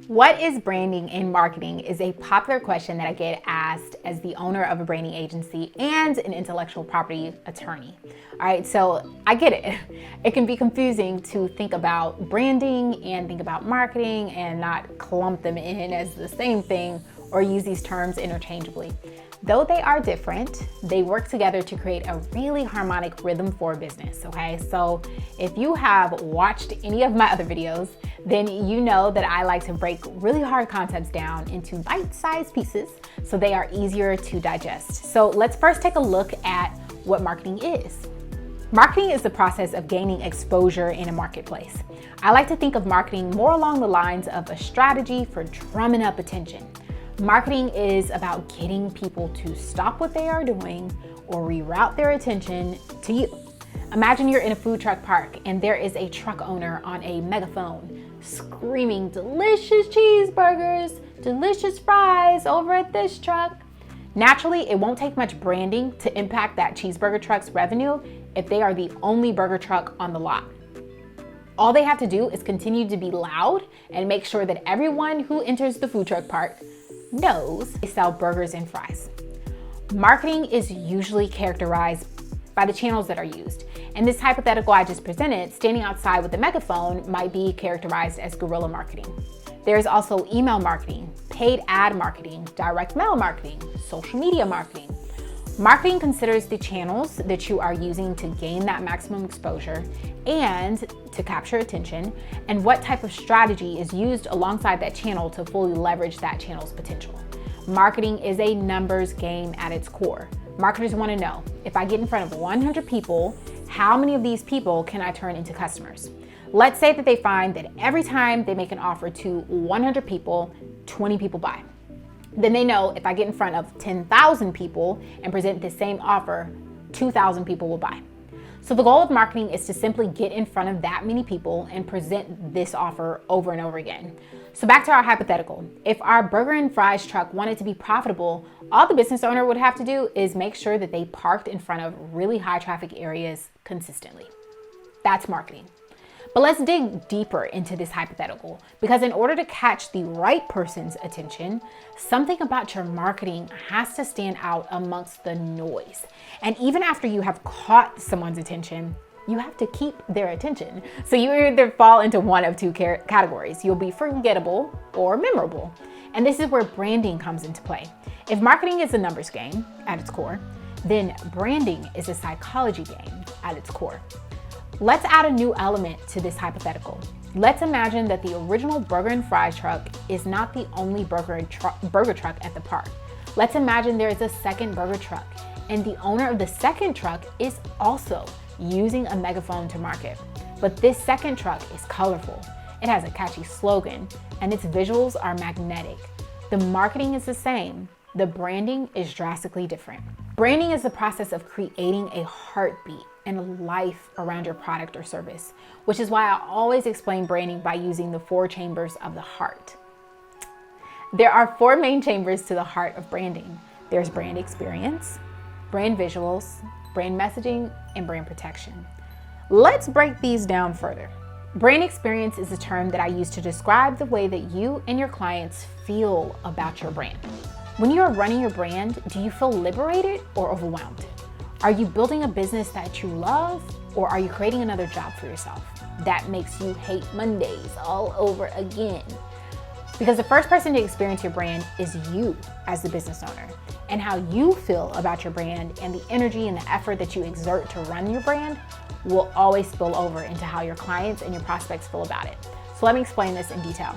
What is branding in marketing is a popular question that I get asked as the owner of a branding agency and an intellectual property attorney. All right, so I get it. It can be confusing to think about branding and think about marketing and not clump them in as the same thing or use these terms interchangeably. Though they are different, they work together to create a really harmonic rhythm for business, okay? So if you have watched any of my other videos, then you know that I like to break really hard concepts down into bite-sized pieces so they are easier to digest. So let's first take a look at what marketing is. Marketing is the process of gaining exposure in a marketplace. I like to think of marketing more along the lines of a strategy for drumming up attention. Marketing is about getting people to stop what they are doing or reroute their attention to you. Imagine you're in a food truck park and there is a truck owner on a megaphone screaming delicious cheeseburgers, delicious fries over at this truck. Naturally, it won't take much branding to impact that cheeseburger truck's revenue if they are the only burger truck on the lot. All they have to do is continue to be loud and make sure that everyone who enters the food truck park knows they sell burgers and fries. Marketing is usually characterized by the channels that are used. In this hypothetical I just presented, standing outside with a megaphone might be characterized as guerrilla marketing. There's also email marketing, paid ad marketing, direct mail marketing, social media marketing. Marketing considers the channels that you are using to gain that maximum exposure and to capture attention, and what type of strategy is used alongside that channel to fully leverage that channel's potential. Marketing is a numbers game at its core. Marketers want to know, if I get in front of 100 people, how many of these people can I turn into customers? Let's say that they find that every time they make an offer to 100 people, 20 people buy. Then they know if I get in front of 10,000 people and present the same offer, 2,000 people will buy. So the goal of marketing is to simply get in front of that many people and present this offer over and over again. So back to our hypothetical. If our burger and fries truck wanted to be profitable, all the business owner would have to do is make sure that they parked in front of really high traffic areas consistently. That's marketing. But let's dig deeper into this hypothetical, because in order to catch the right person's attention, something about your marketing has to stand out amongst the noise. And even after you have caught someone's attention, you have to keep their attention. So you either fall into one of two categories. You'll be forgettable or memorable. And this is where branding comes into play. If marketing is a numbers game at its core, then branding is a psychology game at its core. Let's add a new element to this hypothetical. Let's imagine that the original burger and fries truck is not the only burger truck at the park. Let's imagine there is a second burger truck, and the owner of the second truck is also using a megaphone to market. But this second truck is colorful. It has a catchy slogan, and its visuals are magnetic. The marketing is the same. The branding is drastically different. Branding is the process of creating a heartbeat and a life around your product or service, which is why I always explain branding by using the 4 chambers of the heart. There are 4 main chambers to the heart of branding. There's brand experience, brand visuals, brand messaging, and brand protection. Let's break these down further. Brand experience is a term that I use to describe the way that you and your clients feel about your brand. When you are running your brand, do you feel liberated or overwhelmed? Are you building a business that you love, or are you creating another job for yourself that makes you hate Mondays all over again? Because the first person to experience your brand is you as the business owner, and how you feel about your brand and the energy and the effort that you exert to run your brand will always spill over into how your clients and your prospects feel about it. So let me explain this in detail.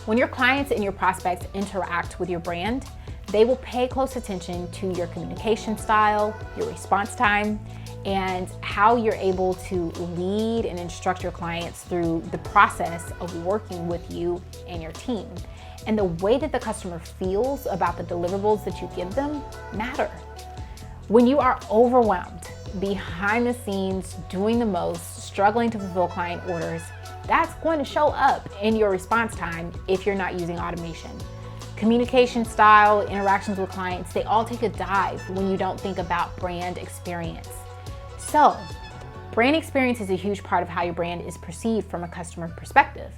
When your clients and your prospects interact with your brand, they will pay close attention to your communication style, your response time, and how you're able to lead and instruct your clients through the process of working with you and your team. And the way that the customer feels about the deliverables that you give them matter. When you are overwhelmed, behind the scenes, doing the most, struggling to fulfill client orders, that's going to show up in your response time if you're not using automation. Communication style, interactions with clients, they all take a dive when you don't think about brand experience. So, brand experience is a huge part of how your brand is perceived from a customer perspective.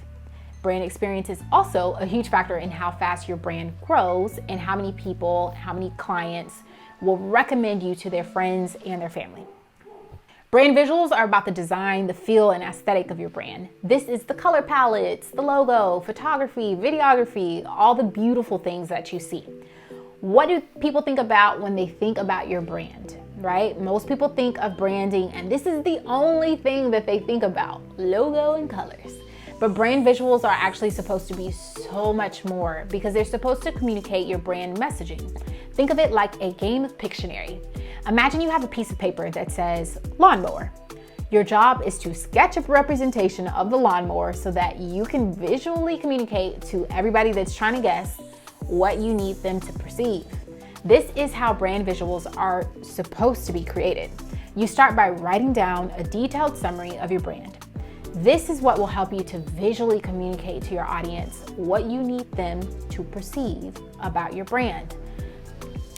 Brand experience is also a huge factor in how fast your brand grows and how many people, how many clients will recommend you to their friends and their family. Brand visuals are about the design, the feel, and aesthetic of your brand. This is the color palettes, the logo, photography, videography, all the beautiful things that you see. What do people think about when they think about your brand, right? Most people think of branding, and this is the only thing that they think about, logo and colors. But brand visuals are actually supposed to be so much more because they're supposed to communicate your brand messaging. Think of it like a game of Pictionary. Imagine you have a piece of paper that says lawnmower. Your job is to sketch a representation of the lawnmower so that you can visually communicate to everybody that's trying to guess what you need them to perceive. This is how brand visuals are supposed to be created. You start by writing down a detailed summary of your brand. This is what will help you to visually communicate to your audience what you need them to perceive about your brand.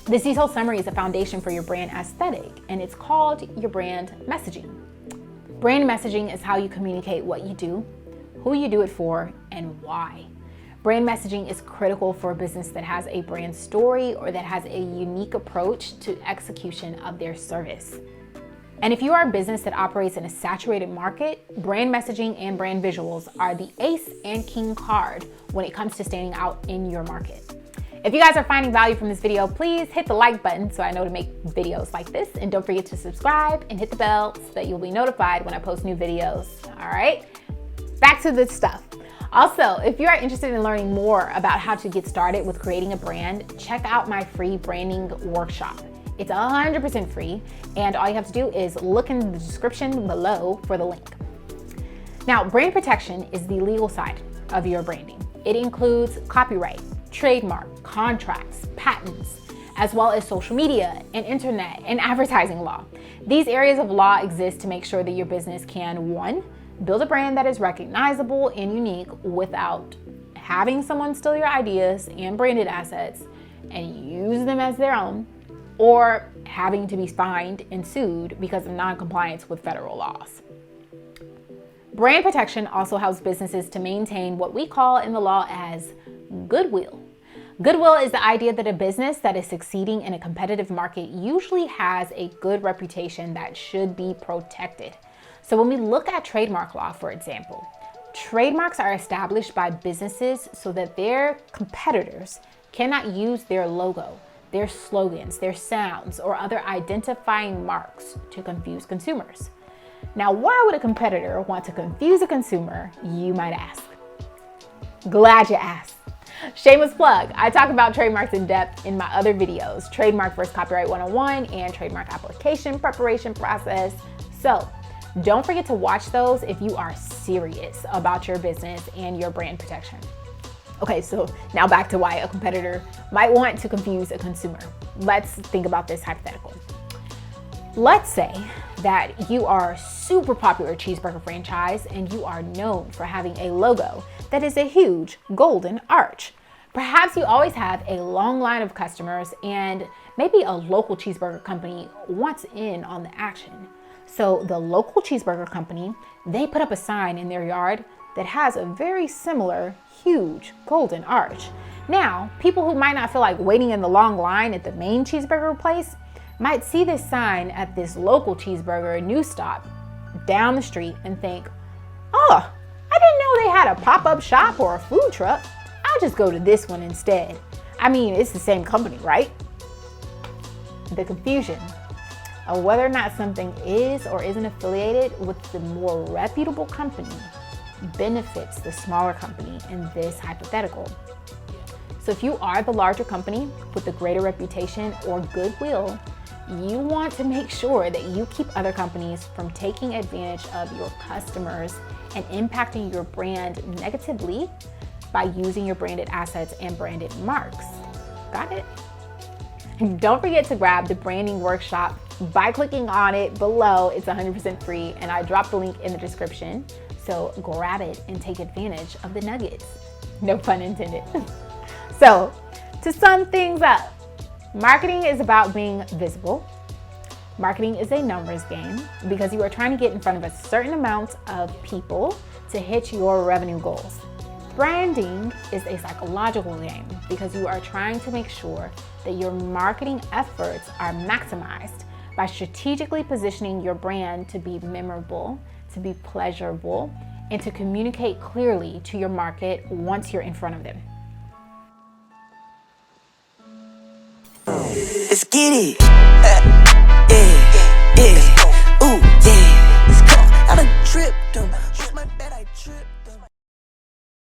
This detailed summary is a foundation for your brand aesthetic, and it's called your brand messaging. Brand messaging is how you communicate what you do, who you do it for, and why. Brand messaging is critical for a business that has a brand story or that has a unique approach to execution of their service. And if you are a business that operates in a saturated market, brand messaging and brand visuals are the ace and king card when it comes to standing out in your market. If you guys are finding value from this video, please hit the like button so I know to make videos like this. And don't forget to subscribe and hit the bell so that you'll be notified when I post new videos. All right, back to the stuff. Also, if you are interested in learning more about how to get started with creating a brand, check out my free branding workshop. It's 100% free, and all you have to do is look in the description below for the link. Now, brand protection is the legal side of your branding. It includes copyright, trademark, contracts, patents, as well as social media and internet and advertising law. These areas of law exist to make sure that your business can, one, build a brand that is recognizable and unique without having someone steal your ideas and branded assets and use them as their own, or having to be fined and sued because of non-compliance with federal laws. Brand protection also helps businesses to maintain what we call in the law as goodwill. Goodwill is the idea that a business that is succeeding in a competitive market usually has a good reputation that should be protected. So when we look at trademark law, for example, trademarks are established by businesses so that their competitors cannot use their logo, their slogans, their sounds, or other identifying marks to confuse consumers. Now, why would a competitor want to confuse a consumer, you might ask? Glad you asked. Shameless plug, I talk about trademarks in depth in my other videos, Trademark vs. Copyright 101 and Trademark Application Preparation Process. So don't forget to watch those if you are serious about your business and your brand protection. Okay, so now back to why a competitor might want to confuse a consumer. Let's think about this hypothetical. Let's say that you are a super popular cheeseburger franchise and you are known for having a logo that is a huge golden arch. Perhaps you always have a long line of customers and maybe a local cheeseburger company wants in on the action. So the local cheeseburger company, they put up a sign in their yard that has a very similar huge golden arch. Now, people who might not feel like waiting in the long line at the main cheeseburger place might see this sign at this local cheeseburger news stop down the street and think, oh, I didn't know they had a pop-up shop or a food truck. I'll just go to this one instead. I mean, it's the same company, right? The confusion of whether or not something is or isn't affiliated with the more reputable company benefits the smaller company in this hypothetical. So if you are the larger company with the greater reputation or goodwill, you want to make sure that you keep other companies from taking advantage of your customers and impacting your brand negatively by using your branded assets and branded marks. Got it? And don't forget to grab the branding workshop by clicking on it below. It's 100% free, and I dropped the link in the description. So grab it and take advantage of the nuggets. No pun intended. So to sum things up, marketing is about being visible. Marketing is a numbers game because you are trying to get in front of a certain amount of people to hit your revenue goals. Branding is a psychological game because you are trying to make sure that your marketing efforts are maximized by strategically positioning your brand to be memorable, to be pleasurable, and to communicate clearly to your market once you're in front of them. Let's get it.